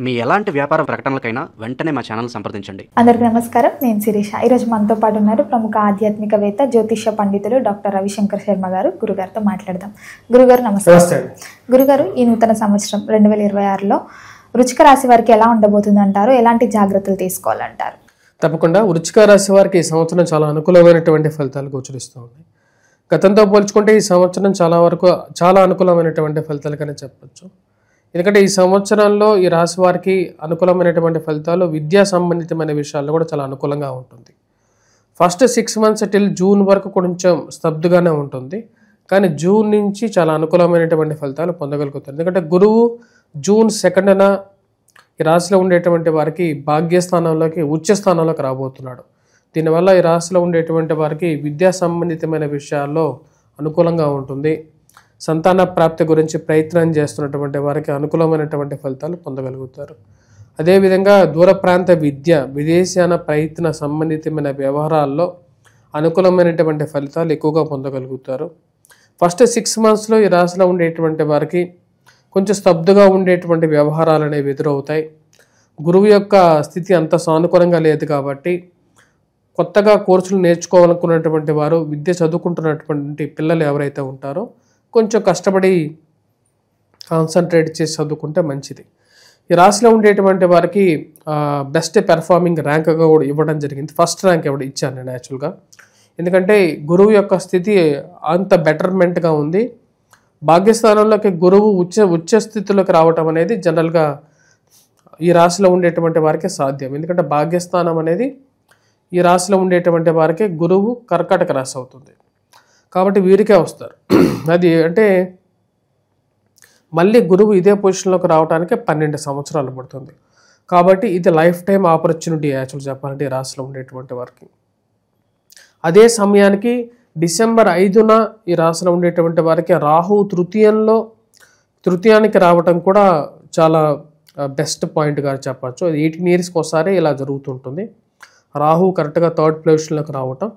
మీ ఎలాంటి వ్యాపార ప్రకటనలకైనా వెంటనే మా ఛానల్ సంప్రదించండి. అందరికీ నమస్కారం. నేను శిరీష. ఈరోజు మనతో పాటు ఉన్నారు ప్రముఖ ఆధ్యాత్మికవేత్త, జ్యోతిష్య పండితులు డాక్టర్ రవిశంకర్ శర్మ గారు. గురుగారితో మాట్లాడదాం. గురుగారు నమస్కారం. గురుగారు, ఈ నూతన సంవత్సరం 2026లో వృశ్చిక రాశి వారికి ఎలా ఉండబోతుంది అంటారు? ఎలాంటి జాగ్రత్తలు తీసుకోవాలంటారు? తప్పకుండా వృశ్చిక రాశి వారికి ఈ సంవత్సరం చాలా అనుకూలమైనటువంటి ఫలితాలు గోచరిస్తూ ఉన్నాయి. గతంతో పోల్చుకుంటే ఈ సంవత్సరం చాలా అనుకూలమైనటువంటి ఫలితాలుగానే చెప్పచ్చు. ఎందుకంటే ఈ సంవత్సరంలో ఈ రాశి వారికి అనుకూలమైనటువంటి ఫలితాలు విద్యా సంబంధితమైన విషయాల్లో కూడా చాలా అనుకూలంగా ఉంటుంది. ఫస్ట్ 6 months టిల్ జూన్ వరకు కొంచెం స్తబ్దుగానే ఉంటుంది, కానీ జూన్ నుంచి చాలా అనుకూలమైనటువంటి ఫలితాలు పొందగలుగుతారు. ఎందుకంటే గురువు జూన్ 2న ఈ రాశిలో ఉండేటువంటి వారికి భాగ్యస్థానంలోకి, ఉచ్చ స్థానంలోకి రాబోతున్నాడు. దీనివల్ల ఈ రాశిలో ఉండేటువంటి వారికి విద్యా సంబంధితమైన విషయాల్లో అనుకూలంగా ఉంటుంది. సంతాన ప్రాప్తి గురించి ప్రయత్నం చేస్తున్నటువంటి వారికి అనుకూలమైనటువంటి ఫలితాలు పొందగలుగుతారు. అదేవిధంగా దూర ప్రాంత విద్య, విదేశాన ప్రయత్న సంబంధితమైన వ్యవహారాల్లో అనుకూలమైనటువంటి ఫలితాలు ఎక్కువగా పొందగలుగుతారు. ఫస్ట్ 6 monthsలో ఈ రాశిలో ఉండేటువంటి వారికి కొంచెం స్తబ్దుగా ఉండేటువంటి వ్యవహారాలు అనేవి ఎదురవుతాయి. గురువు యొక్క స్థితి అంత సానుకూలంగా లేదు కాబట్టి కొత్తగా కోర్సులు నేర్చుకోవాలనుకున్నటువంటి వారు, విద్య చదువుకుంటున్నటువంటి పిల్లలు ఎవరైతే ఉంటారో కొంచెం కష్టపడి కాన్సన్ట్రేట్ చేసి చదువుకుంటే మంచిది. ఈ రాశిలో ఉండేటువంటి వారికి బెస్ట్ పెర్ఫార్మింగ్ ర్యాంక్గా కూడా ఇవ్వడం జరిగింది. ఫస్ట్ ర్యాంక్ ఇచ్చాను నేను యాక్చువల్గా. ఎందుకంటే గురువు యొక్క స్థితి అంత బెటర్మెంట్గా ఉంది. భాగ్యస్థానంలోకి గురువు ఉచ్చ స్థితిలోకి రావటం అనేది జనరల్గా ఈ రాశిలో ఉండేటువంటి వారికి సాధ్యం. ఎందుకంటే భాగ్యస్థానం అనేది ఈ రాశిలో ఉండేటువంటి వారికి గురువు కర్కాటక రాశి అవుతుంది కాబట్టి వీరికే వస్తారు. అది అంటే మళ్ళీ గురువు ఇదే పొజిషన్లోకి రావడానికి 12 సంవత్సరాలు పడుతుంది. కాబట్టి ఇది లైఫ్ టైం ఆపర్చునిటీ యాక్చువల్ చెప్పాలంటే ఈ రాశిలో ఉండేటువంటి వారికి. అదే సమయానికి డిసెంబర్ 5న ఈ రాశిలో ఉండేటువంటి వారికి రాహు తృతీయానికి రావటం కూడా చాలా బెస్ట్ పాయింట్గా చెప్పచ్చు. 18 yearsకి ఒకసారి ఇలా జరుగుతుంటుంది. రాహు కరెక్ట్గా 3rd పొజిషన్లోకి రావటం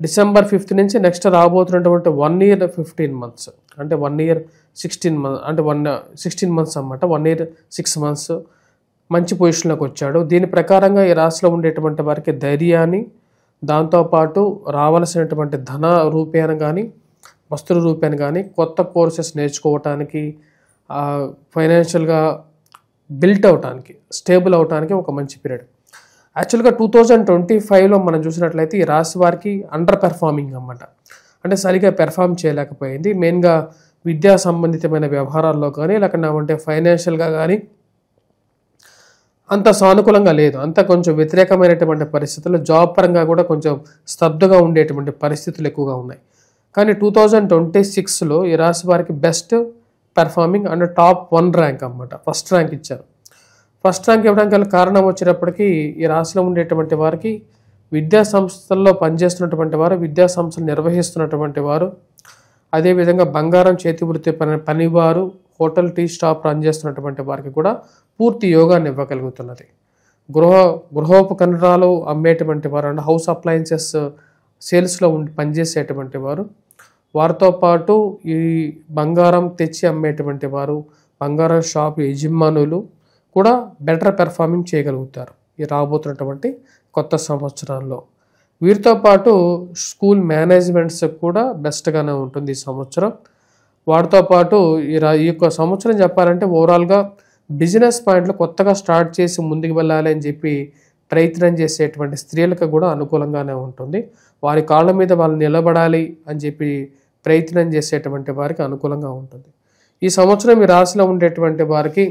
డిసెంబర్ 5th నుంచి నెక్స్ట్ రాబోతున్నటువంటి 1 year 15 months, అంటే 1 year 16 months, అంటే 16 months అన్నమాట. 1 year 6 months మంచి పొజిషన్లోకి వచ్చాడు. దీని ప్రకారంగా ఈ రాశిలో ఉండేటువంటి వారికి ధైర్యాన్ని, దాంతోపాటు రావాల్సినటువంటి ధన రూపేణ కానీ, వస్తువు రూపేణ కానీ, కొత్త కోర్సెస్ నేర్చుకోవటానికి, ఫైనాన్షియల్గా బిల్ట్ అవటానికి, స్టేబుల్ అవటానికి ఒక మంచి పీరియడ్. యాక్చువల్గా 2025లో మనం చూసినట్లయితే ఈ రాశి వారికి అండర్ పెర్ఫార్మింగ్ అన్నమాట. అంటే సరిగా పెర్ఫామ్ చేయలేకపోయింది. మెయిన్గా విద్యా సంబంధితమైన వ్యవహారాల్లో కానీ, లేకపోతే ఫైనాన్షియల్గా కానీ అంత సానుకూలంగా లేదు. అంత కొంచెం వ్యతిరేకమైనటువంటి పరిస్థితులు, జాబ్ పరంగా కూడా కొంచెం స్తబ్దుగా ఉండేటువంటి పరిస్థితులు ఎక్కువగా ఉన్నాయి. కానీ 2026లో ఈ రాశి వారికి best performing and top 1 rank అన్నమాట. ఫస్ట్ ర్యాంక్ ఇచ్చారు. ఫస్ట్ ర్యాంక్ ఇవ్వడానికి గల కారణం వచ్చినప్పటికీ ఈ రాశిలో ఉండేటువంటి వారికి విద్యా సంస్థల్లో పనిచేస్తున్నటువంటి వారు, విద్యా సంస్థలు నిర్వహిస్తున్నటువంటి వారు, అదేవిధంగా బంగారం చేతి వృత్తి పనివారు, హోటల్, టీ స్టాప్ రన్ చేస్తున్నటువంటి వారికి కూడా పూర్తి యోగాన్ని ఇవ్వగలుగుతున్నది. గృహోపకరణాలు అమ్మేటువంటి వారు, అంటే హౌస్ అప్లయన్సెస్ సేల్స్లో పనిచేసేటువంటి వారు, వారితో పాటు ఈ బంగారం తెచ్చి అమ్మేటువంటి వారు, బంగారం షాప్ యజమానులు కూడా బెటర్ పెర్ఫార్మింగ్ చేయగలుగుతారు ఈ రాబోతున్నటువంటి కొత్త సంవత్సరాల్లో. వీరితో పాటు స్కూల్ మేనేజ్మెంట్స్ కూడా బెస్ట్గానే ఉంటుంది ఈ సంవత్సరం. వాటితో పాటు ఈ యొక్క సంవత్సరం చెప్పాలంటే ఓవరాల్గా బిజినెస్ పాయింట్లో కొత్తగా స్టార్ట్ చేసి ముందుకు వెళ్ళాలి అని చెప్పి ప్రయత్నం చేసేటువంటి స్త్రీలకు కూడా అనుకూలంగానే ఉంటుంది. వారి కాళ్ళ మీద వాళ్ళు నిలబడాలి అని చెప్పి ప్రయత్నం చేసేటువంటి వారికి అనుకూలంగా ఉంటుంది. ఈ సంవత్సరం ఈ రాశిలో ఉండేటువంటి వారికి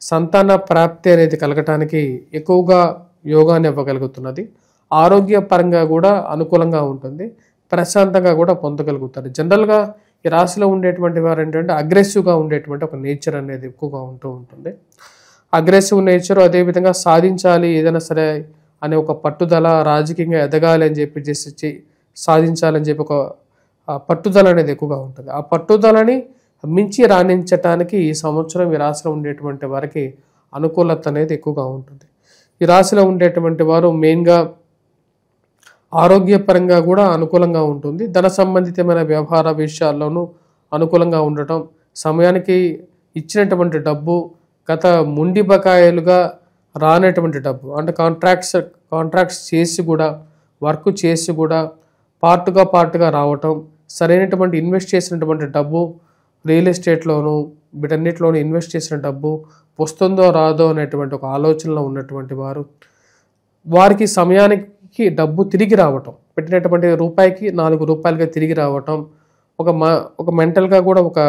సంతాన ప్రాప్తి అనేది కలగటానికి ఎక్కువగా యోగాన్ని ఇవ్వగలుగుతున్నది. ఆరోగ్యపరంగా కూడా అనుకూలంగా ఉంటుంది. ప్రశాంతంగా కూడా పొందగలుగుతారు. జనరల్గా ఈ రాశిలో ఉండేటువంటి వారు ఏంటంటే అగ్రెసివ్గా ఉండేటువంటి ఒక నేచర్ అనేది ఎక్కువగా ఉంటుంది. అగ్రెసివ్ నేచర్, అదేవిధంగా సాధించాలి ఏదైనా సరే అనే ఒక పట్టుదల, రాజకీయంగా ఎదగాలి అని చెప్పి సాధించాలని చెప్పి ఒక పట్టుదల అనేది ఎక్కువగా ఉంటుంది. ఆ పట్టుదలని మించి రాణించటానికి ఈ సంవత్సరం ఈ రాశిలో ఉండేటువంటి వారికి అనుకూలత అనేది ఎక్కువగా ఉంటుంది. ఈ రాశిలో ఉండేటువంటి వారు మెయిన్గా ఆరోగ్యపరంగా కూడా అనుకూలంగా ఉంటుంది. ధన సంబంధితమైన వ్యవహార విషయాల్లోనూ అనుకూలంగా ఉండటం, సమయానికి ఇచ్చినటువంటి డబ్బు గత ముండి బకాయిలుగా రానటువంటి డబ్బు, అంటే కాంట్రాక్ట్స్ చేసి కూడా, వర్క్ చేసి కూడా పార్ట్గా రావటం, సరైనటువంటి ఇన్వెస్ట్ చేసినటువంటి డబ్బు రియల్ ఎస్టేట్లోను వీటన్నిటిలోనూ ఇన్వెస్ట్ చేసిన డబ్బు వస్తుందో రాదో అనేటువంటి ఒక ఆలోచనలో ఉన్నటువంటి వారికి సమయానికి డబ్బు తిరిగి రావటం, పెట్టినటువంటి రూపాయికి 4 రూపాయలుగా తిరిగి రావటం, ఒక మెంటల్గా కూడా ఒక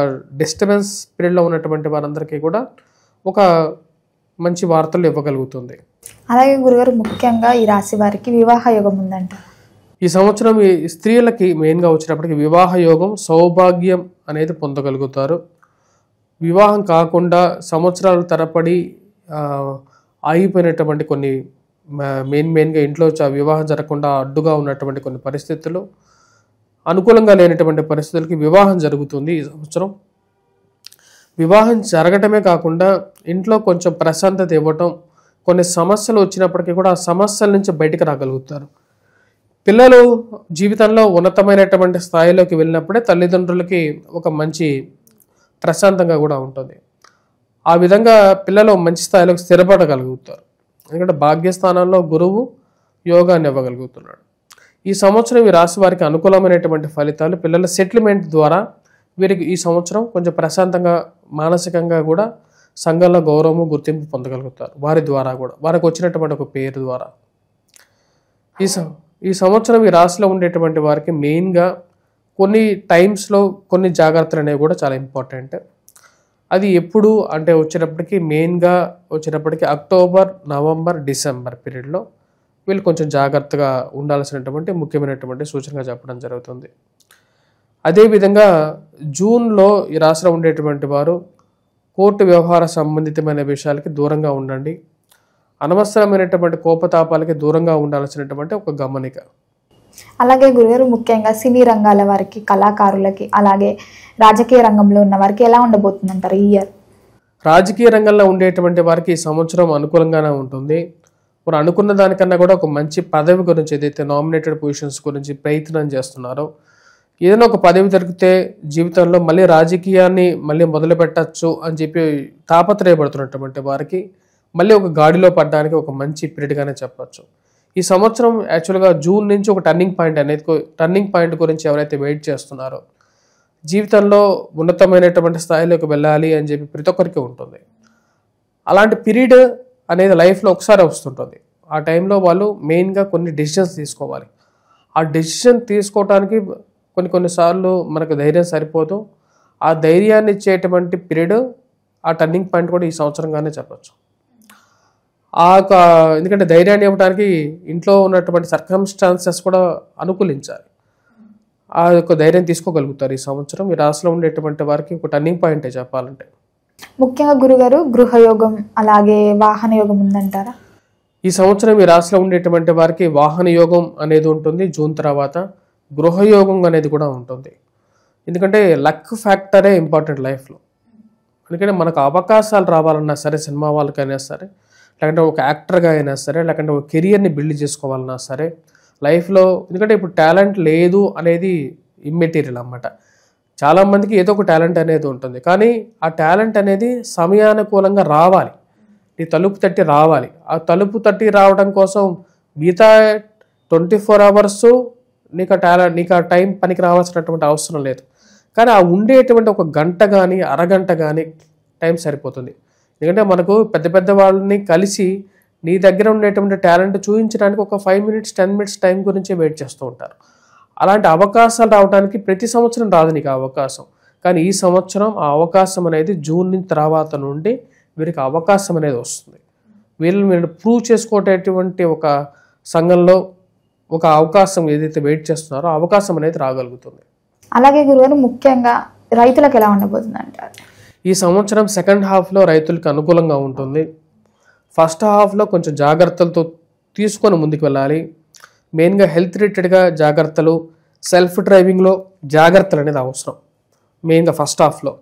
డిస్టర్బెన్స్ పీరియడ్లో ఉన్నటువంటి వారందరికీ కూడా ఒక మంచి వార్తలు ఇవ్వగలుగుతుంది. అలాగే గురుగారు, ముఖ్యంగా ఈ రాశి వారికి వివాహ యోగం ఉందంట. ఈ సంవత్సరం ఈ స్త్రీలకి మెయిన్గా వచ్చినప్పటికీ వివాహ యోగం, సౌభాగ్యం అనేది పొందగలుగుతారు. వివాహం కాకుండా సంవత్సరాల తరబడి ఆగిపోయినటువంటి కొన్ని మెయిన్గా ఇంట్లో వివాహం జరగకుండా అడ్డుగా ఉన్నటువంటి కొన్ని పరిస్థితులు, అనుకూలంగా లేనటువంటి పరిస్థితులకి వివాహం జరుగుతుంది ఈ సంవత్సరం. వివాహం జరగటమే కాకుండా ఇంట్లో కొంచెం ప్రశాంతత ఇవ్వటం, కొన్ని సమస్యలు వచ్చినప్పటికీ కూడా ఆ సమస్యల నుంచి బయటకు రాగలుగుతారు. పిల్లలు జీవితంలో ఉన్నతమైనటువంటి స్థాయిలోకి వెళ్ళినప్పుడే తల్లిదండ్రులకి ఒక మంచి ప్రశాంతంగా కూడా ఉంటుంది. ఆ విధంగా పిల్లలు మంచి స్థాయిలోకి స్థిరపడగలుగుతారు. ఎందుకంటే భాగ్యస్థానంలో గురువు యోగాన్ని ఇవ్వగలుగుతున్నాడు. ఈ సంవత్సరం ఈ రాశి వారికి అనుకూలమైనటువంటి ఫలితాలు, పిల్లల సెటిల్మెంట్ ద్వారా వీరికి ఈ సంవత్సరం కొంచెం ప్రశాంతంగా, మానసికంగా కూడా సంఘంలో గౌరవము, గుర్తింపు పొందగలుగుతారు. వారి ద్వారా కూడా వారికి వచ్చినటువంటి ఒక పేరు ద్వారా. ఈ సంవత్సరం ఈ రాశిలో ఉండేటువంటి వారికి మెయిన్గా కొన్ని టైమ్స్లో కొన్ని జాగ్రత్తలు అనేవి కూడా చాలా ఇంపార్టెంట్. అది ఎప్పుడు అంటే వచ్చేటప్పటికి అక్టోబర్, నవంబర్, డిసెంబర్ పీరియడ్లో వీళ్ళు కొంచెం జాగ్రత్తగా ఉండాల్సినటువంటి ముఖ్యమైనటువంటి సూచనగా చెప్పడం జరుగుతుంది. అదేవిధంగా జూన్లో ఈ రాశిలో ఉండేటువంటి వారు కోర్టు వ్యవహార సంబంధితమైన విషయాలకి దూరంగా ఉండండి. అనవసరమైనటువంటి కోపతాపాలకి దూరంగా ఉండాల్సినటువంటి ఒక గమనిక. అలాగే గురుగారు, ముఖ్యంగా సినీ రంగాల వారికి, కళాకారులకి, అలాగే రాజకీయ రంగంలో ఉన్న వారికి ఎలా ఉండబోతుందంటారు ఈ ఇయర్? రాజకీయ రంగంలో ఉండేటువంటి వారికి ఈ సంవత్సరం అనుకూలంగానే ఉంటుంది. వారు అనుకున్న దానికన్నా కూడా ఒక మంచి పదవి గురించి, ఏదైతే నామినేటెడ్ పొజిషన్స్ గురించి ప్రయత్నం చేస్తున్నారో, ఏదైనా ఒక పదవి దొరికితే జీవితంలో మళ్ళీ రాజకీయాన్ని మళ్ళీ మొదలు పెట్టచ్చు అని చెప్పి తాపత్రయపడుతున్నటువంటి వారికి మళ్ళీ ఒక గాడిలో పడడానికి ఒక మంచి పీరియడ్గానే చెప్పచ్చు. ఈ సంవత్సరం యాక్చువల్గా జూన్ నుంచి ఒక టర్నింగ్ పాయింట్ గురించి ఎవరైతే వెయిట్ చేస్తున్నారో, జీవితంలో ఉన్నతమైనటువంటి స్థాయిలోకి వెళ్ళాలి అని చెప్పి ప్రతి ఒక్కరికి ఉంటుంది. అలాంటి పీరియడ్ అనేది లైఫ్లో ఒకసారి వస్తుంటుంది. ఆ టైంలో వాళ్ళు మెయిన్గా కొన్ని డెసిషన్స్ తీసుకోవాలి. ఆ డెసిషన్ తీసుకోవడానికి కొన్నిసార్లు మనకు ధైర్యం సరిపోదు. ఆ ధైర్యాన్ని ఇచ్చేటువంటి పీరియడ్, ఆ టర్నింగ్ పాయింట్ కూడా ఈ సంవత్సరంగానే చెప్పచ్చు. ఎందుకంటే ధైర్యాన్ని ఇవ్వడానికి ఇంట్లో ఉన్నటువంటి సర్కమ్స్టాన్సెస్ కూడా అనుకూలించాలి. ఆ యొక్క ధైర్యం తీసుకోగలుగుతారు ఈ సంవత్సరం. ఈ రాశిలో ఉండేటువంటి వారికి ఒక టర్నింగ్ పాయింటే చెప్పాలంటే. ముఖ్యంగా గురుగారు, గృహయోగం అలాగే వాహన యోగం ఉందంటారా? ఈ సంవత్సరం ఈ రాశిలో ఉండేటువంటి వారికి వాహన యోగం అనేది ఉంటుంది. జూన్ తర్వాత గృహయోగం అనేది కూడా ఉంటుంది. ఎందుకంటే లక్ ఫ్యాక్టరే ఇంపార్టెంట్ లైఫ్లో. ఎందుకంటే మనకు అవకాశాలు రావాలన్నా సరే, సినిమా వాళ్ళకైనా సరే, లేకంటే ఒక యాక్టర్గా అయినా సరే, లేకంటే ఒక కెరియర్ని బిల్డ్ చేసుకోవాలన్నా సరే లైఫ్లో, ఎందుకంటే ఇప్పుడు టాలెంట్ లేదు అనేది ఇమ్మెటీరియల్ అన్నమాట. చాలామందికి ఏదో ఒక టాలెంట్ అనేది ఉంటుంది, కానీ ఆ టాలెంట్ అనేది సమయానుకూలంగా రావాలి, నీ తలుపు తట్టి రావాలి. ఆ తలుపు తట్టి రావడం కోసం మిగతా 24 hours నీకు ఆ టైం పనికి రావాల్సినటువంటి అవసరం లేదు. కానీ ఆ ఉండేటువంటి ఒక గంట కానీ అరగంట కానీ టైం సరిపోతుంది. ఎందుకంటే మనకు పెద్ద వాళ్ళని కలిసి నీ దగ్గర ఉండేటువంటి టాలెంట్ చూపించడానికి ఒక 5 minutes 10 minutes టైం గురించి వెయిట్ చేస్తూ ఉంటారు. అలాంటి అవకాశాలు రావడానికి ప్రతి సంవత్సరం రాదు నీకు అవకాశం. కానీ ఈ సంవత్సరం ఆ అవకాశం అనేది జూన్ తర్వాత నుండి వీరికి అవకాశం అనేది వస్తుంది. వీళ్ళు ప్రూవ్ చేసుకోవటటువంటి ఒక సంఘంలో ఒక అవకాశం ఏదైతే వెయిట్ చేస్తున్నారో ఆ అవకాశం అనేది రాగలుగుతుంది. అలాగే గురుగారు, ముఖ్యంగా రైతులకు ఎలా ఉండబోతుంది అంటారు? ఈ సంవత్సరం సెకండ్ హాఫ్లో రైతులకు అనుకూలంగా ఉంటుంది. ఫస్ట్ హాఫ్లో కొంచెం జాగ్రత్తలతో తీసుకొని ముందుకు వెళ్ళాలి. మెయిన్గా హెల్త్ రిలేటెడ్గా జాగ్రత్తలు, సెల్ఫ్ డ్రైవింగ్లో జాగ్రత్తలు అనేది అవసరం మెయిన్గా ఫస్ట్ హాఫ్లో.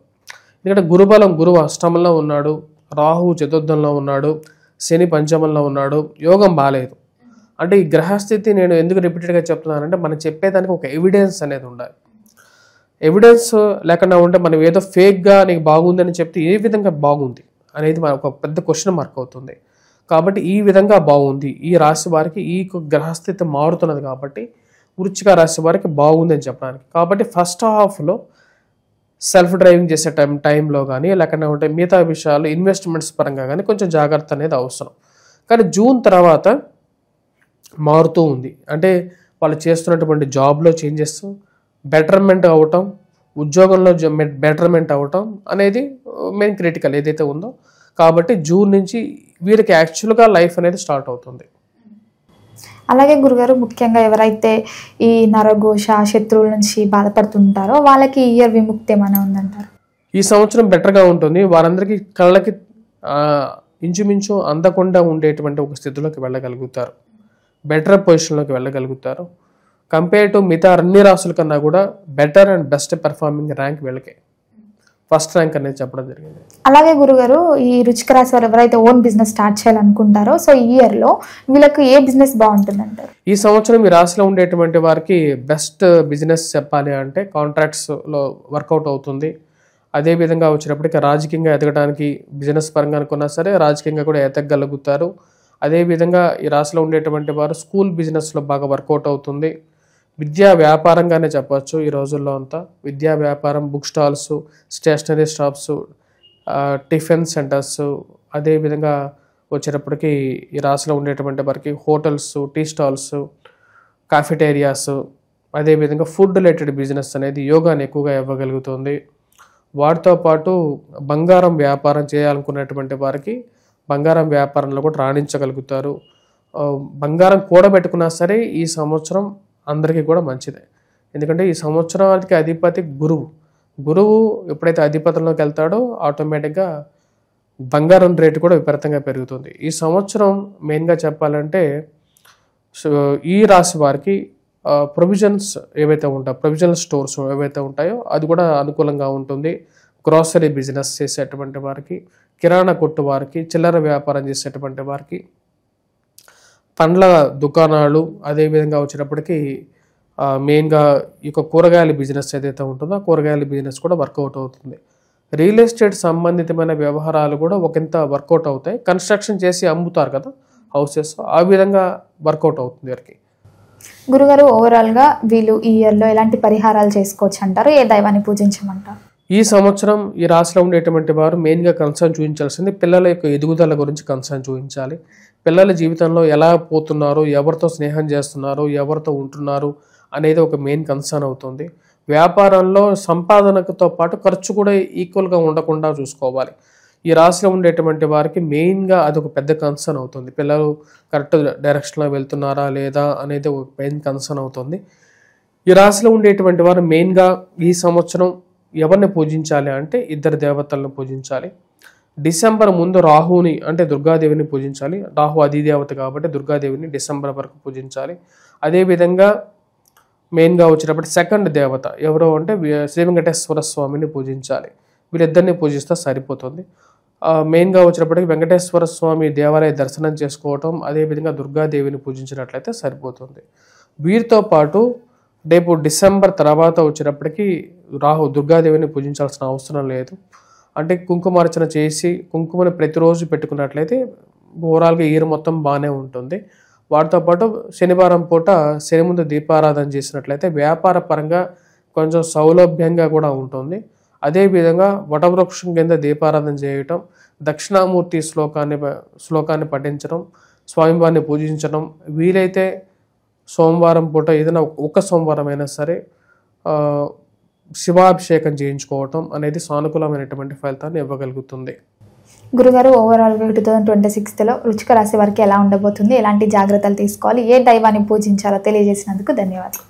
ఎందుకంటే గురువు అష్టమంలో ఉన్నాడు, రాహు చతుర్థంలో ఉన్నాడు, శని పంచమంలో ఉన్నాడు, యోగం బాగాలేదు. అంటే ఈ గ్రహస్థితి నేను ఎందుకు రిపీటెడ్గా చెప్తున్నానంటే మనం చెప్పేదానికి ఒక ఎవిడెన్స్ అనేది ఉండాలి. ఎవిడెన్స్ లేకుండా ఉంటే మనం ఏదో ఫేక్గా నీకు బాగుందని చెప్తే ఏ విధంగా బాగుంది అనేది ఒక పెద్ద క్వశ్చన్ మార్క్ అవుతుంది. కాబట్టి ఈ విధంగా బాగుంది, ఈ రాశి వారికి ఈ గ్రహస్థితి మారుతున్నది కాబట్టి వృశ్చిక రాశి వారికి బాగుంది అని చెప్పడానికి. కాబట్టి ఫస్ట్ హాఫ్లో సెల్ఫ్ డ్రైవింగ్ చేసే టైంలో కానీ లేకపోతే మిగతా విషయాలు ఇన్వెస్ట్మెంట్స్ పరంగా కానీ కొంచెం జాగ్రత్త అనేది అవసరం. కానీ జూన్ తర్వాత మారుతూ ఉంది. అంటే వాళ్ళు చేస్తున్నటువంటి జాబ్లో చేంజెస్, బెటర్మెంట్ అవ్వటం, ఉద్యోగంలో బెటర్మెంట్ అవ్వటం అనేది మెయిన్ క్రిటికల్ ఏదైతే ఉందో. కాబట్టి జూన్ నుంచి వీరికి యాక్చువల్గా లైఫ్ అనేది స్టార్ట్ అవుతుంది. అలాగే గురుగారు, ముఖ్యంగా ఎవరైతే ఈ నరఘోష శత్రువుల నుంచి బాధపడుతుంటారో వాళ్ళకి ఈ ఇయర్ విముక్తి ఏమైనా ఉందంటారు? ఈ సంవత్సరం బెటర్గా ఉంటుంది. వారందరికీ కళ్ళకి ఇంచుమించు అందకుండా ఉండేటువంటి ఒక స్థితిలోకి వెళ్ళగలుగుతారు, బెటర్ పొజిషన్లోకి వెళ్ళగలుగుతారు. కంపేర్ టు మిగతా అన్ని రాసుల కన్నా కూడా better and best performing rank వీళ్ళకి ఫస్ట్ ర్యాంక్ అనేది చెప్పడం జరిగింది. అలాగే గురుగారు, ఈ వృశ్చిక రాశి వారు ఎవరైతే ఓన్ బిజినెస్ స్టార్ట్ చేయాలనుకుంటారో సో ఈ ఇయర్లో వీళ్ళకి ఏ బిజినెస్ బాగుంటుంది అంటారు? ఈ సంవత్సరం ఈ రాశిలో ఉండేటువంటి వారికి బెస్ట్ బిజినెస్ చెప్పాలి అంటే కాంట్రాక్ట్స్లో వర్కౌట్ అవుతుంది. అదేవిధంగా వచ్చినప్పటికీ రాజకీయంగా ఎదగడానికి బిజినెస్ పరంగా అనుకున్నా సరే రాజకీయంగా కూడా ఎదగలుగుతారు. అదేవిధంగా ఈ రాశిలో ఉండేటువంటి వారు స్కూల్ బిజినెస్లో బాగా వర్కౌట్ అవుతుంది. విద్యా వ్యాపారంగానే చెప్పచ్చు ఈ రోజుల్లో అంతా. విద్యా వ్యాపారం, book stalls, stationery shops, tiffin centres, అదేవిధంగా వచ్చేటప్పటికి ఈ రాశిలో ఉండేటువంటి వారికి హోటల్స్, టీ స్టాల్స్, కాఫెటేరియాస్, అదేవిధంగా ఫుడ్ రిలేటెడ్ బిజినెస్ అనేది యోగాని ఎక్కువగా ఇవ్వగలుగుతుంది. వాటితో పాటు బంగారం వ్యాపారం చేయాలనుకున్నటువంటి వారికి బంగారం వ్యాపారంలో కూడా రాణించగలుగుతారు. బంగారం కూడబెట్టుకున్నా సరే ఈ సంవత్సరం అందరికీ కూడా మంచిదే. ఎందుకంటే ఈ సంవత్సరానికి అధిపతి గురువు ఎప్పుడైతే అధిపతిలోకి వెళ్తాడో ఆటోమేటిక్గా బంగారం రేటు కూడా విపరీతంగా పెరుగుతుంది. ఈ సంవత్సరం మెయిన్గా చెప్పాలంటే ఈ రాశి వారికి ప్రొవిజన్స్ ఏవైతే ఉంటాయో, ప్రొవిజనల్ స్టోర్స్ ఏవైతే ఉంటాయో అది కూడా అనుకూలంగా ఉంటుంది. గ్రాసరీ బిజినెస్ చేసేటువంటి వారికి, కిరాణా కొట్టు వారికి, చిల్లర వ్యాపారం చేసేటువంటి వారికి, పండ్ల దుకాణాలు, అదేవిధంగా వచ్చినప్పటికీ మెయిన్గా ఈ కూరగాయల బిజినెస్ ఏదైతే ఉంటుందో ఆ కూరగాయల బిజినెస్ కూడా వర్కౌట్ అవుతుంది. రియల్ ఎస్టేట్ సంబంధితమైన వ్యవహారాలు కూడా ఒకంత వర్కౌట్ అవుతాయి. కన్స్ట్రక్షన్ చేసి అమ్ముతారు కదా హౌసెస్, ఆ విధంగా వర్కౌట్ అవుతుంది వారికి. గురుగారు, ఓవరాల్గా వీళ్ళు ఈ ఇయర్లో ఎలాంటి పరిహారాలు చేసుకోవచ్చు అంటారు? ఏ దైవాన్ని పూజించమంటారు? ఈ సంవత్సరం ఈ రాశిలో ఉండేటువంటి వారు మెయిన్గా కన్సర్న్ చూపించాల్సింది పిల్లల యొక్క ఎదుగుదల గురించి కన్సర్న్ చూపించాలి. పిల్లల జీవితంలో ఎలా పోతున్నారు, ఎవరితో స్నేహం చేస్తున్నారు, ఎవరితో ఉంటున్నారు అనేది ఒక మెయిన్ కన్సర్న్ అవుతుంది. వ్యాపారంలో సంపాదనతో పాటు ఖర్చు కూడా ఈక్వల్గా ఉండకుండా చూసుకోవాలి. ఈ రాశిలో ఉండేటువంటి వారికి మెయిన్గా అదొక పెద్ద కన్సర్న్ అవుతుంది. పిల్లలు కరెక్ట్ డైరెక్షన్లో వెళ్తున్నారా లేదా అనేది ఒక మెయిన్ కన్సర్న్ అవుతుంది. ఈ రాశిలో ఉండేటువంటి వారు మెయిన్గా ఈ సంవత్సరం ఎవరిని పూజించాలి అంటే ఇద్దరు దేవతలను పూజించాలి. డిసెంబర్ ముందు రాహుని అంటే దుర్గాదేవిని పూజించాలి. రాహు అధిదేవత కాబట్టి దుర్గాదేవిని డిసెంబర్ వరకు పూజించాలి. అదేవిధంగా మెయిన్గా వచ్చినప్పుడు సెకండ్ దేవత ఎవరో అంటే శ్రీ వెంకటేశ్వర స్వామిని పూజించాలి. వీరిద్దరిని పూజిస్తే సరిపోతుంది. మెయిన్గా వచ్చినప్పటికీ వెంకటేశ్వర స్వామి దేవాలయ దర్శనం చేసుకోవటం, అదేవిధంగా దుర్గాదేవిని పూజించినట్లయితే సరిపోతుంది. వీరితో పాటు రేపు డిసెంబర్ తర్వాత వచ్చినప్పటికీ దుర్గాదేవిని పూజించాల్సిన అవసరం లేదు. అంటే కుంకుమార్చన చేసి కుంకుమని ప్రతిరోజు పెట్టుకున్నట్లయితే ఓవరాల్గా ఇయర్ మొత్తం బాగానే ఉంటుంది. వాటితో పాటు శనివారం పూట శని ముందు దీపారాధన చేసినట్లయితే వ్యాపార పరంగా కొంచెం సౌలభ్యంగా కూడా ఉంటుంది. అదేవిధంగా వటవృక్షం కింద దీపారాధన చేయటం, దక్షిణామూర్తి శ్లోకాన్ని పఠించడం, స్వామివారిని పూజించడం, వీలైతే సోమవారం పూట ఏదైనా ఒక సోమవారం అయినా సరే శివాభిషేకం చేయించుకోవటం అనేది సానుకూలమైనటువంటి ఫలితాన్ని ఇవ్వగలుగుతుంది. గురుగారు, ఓవరాల్గా 2026లో వృశ్చిక రాశి వారికి ఎలా ఉండబోతుంది, ఎలాంటి జాగ్రత్తలు తీసుకోవాలి, ఏ దైవాన్ని పూజించాలో తెలియజేసినందుకు ధన్యవాదాలు.